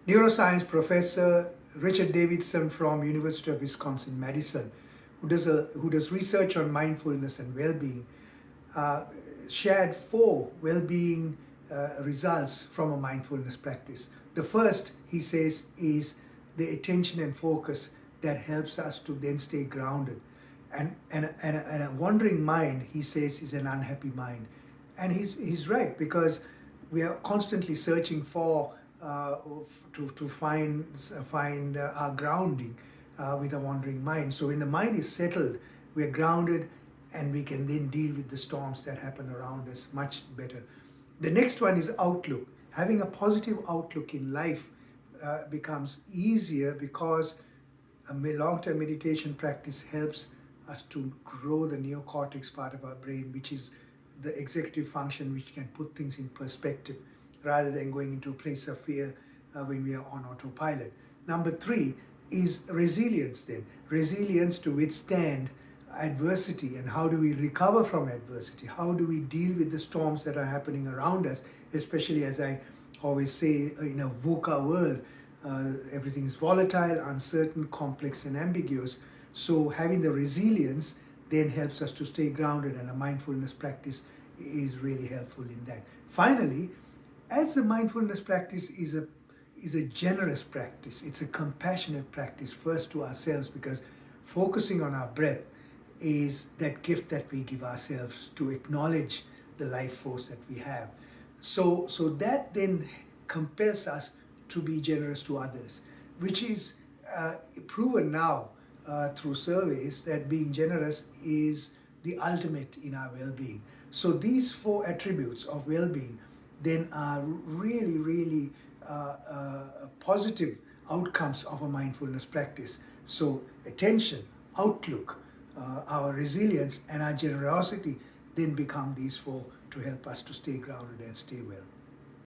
neuroscience professor Richard Davidson from University of Wisconsin-Madison, who does research on mindfulness and well-being, shared 4 well-being results from a mindfulness practice. The first, he says, is the attention and focus that helps us to then stay grounded. And a wandering mind, he says, is an unhappy mind. And he's right, because we are constantly searching for to find our grounding with a wandering mind. So when the mind is settled, we are grounded, and we can then deal with the storms that happen around us much better. The next one is outlook. Having a positive outlook in life becomes easier, because a long-term meditation practice helps us to grow the neocortex part of our brain, which is the executive function, which can put things in perspective rather than going into a place of fear when we are on autopilot. Number 3 is resilience then. Resilience to withstand adversity, and how do we recover from adversity? How do we deal with the storms that are happening around us, especially, as I always say, in a VUCA world, everything is volatile, uncertain, complex, and ambiguous. So having the resilience then helps us to stay grounded, and a mindfulness practice is really helpful in that. Finally, as a mindfulness practice is a generous practice, it's a compassionate practice first to ourselves, because focusing on our breath is that gift that we give ourselves to acknowledge the life force that we have. So that then compels us to be generous to others, which is proven now through surveys that being generous is the ultimate in our well-being. So these 4 attributes of well-being then are really positive outcomes of a mindfulness practice. So attention, outlook, our resilience, and our generosity then become these 4 to help us to stay grounded and stay well.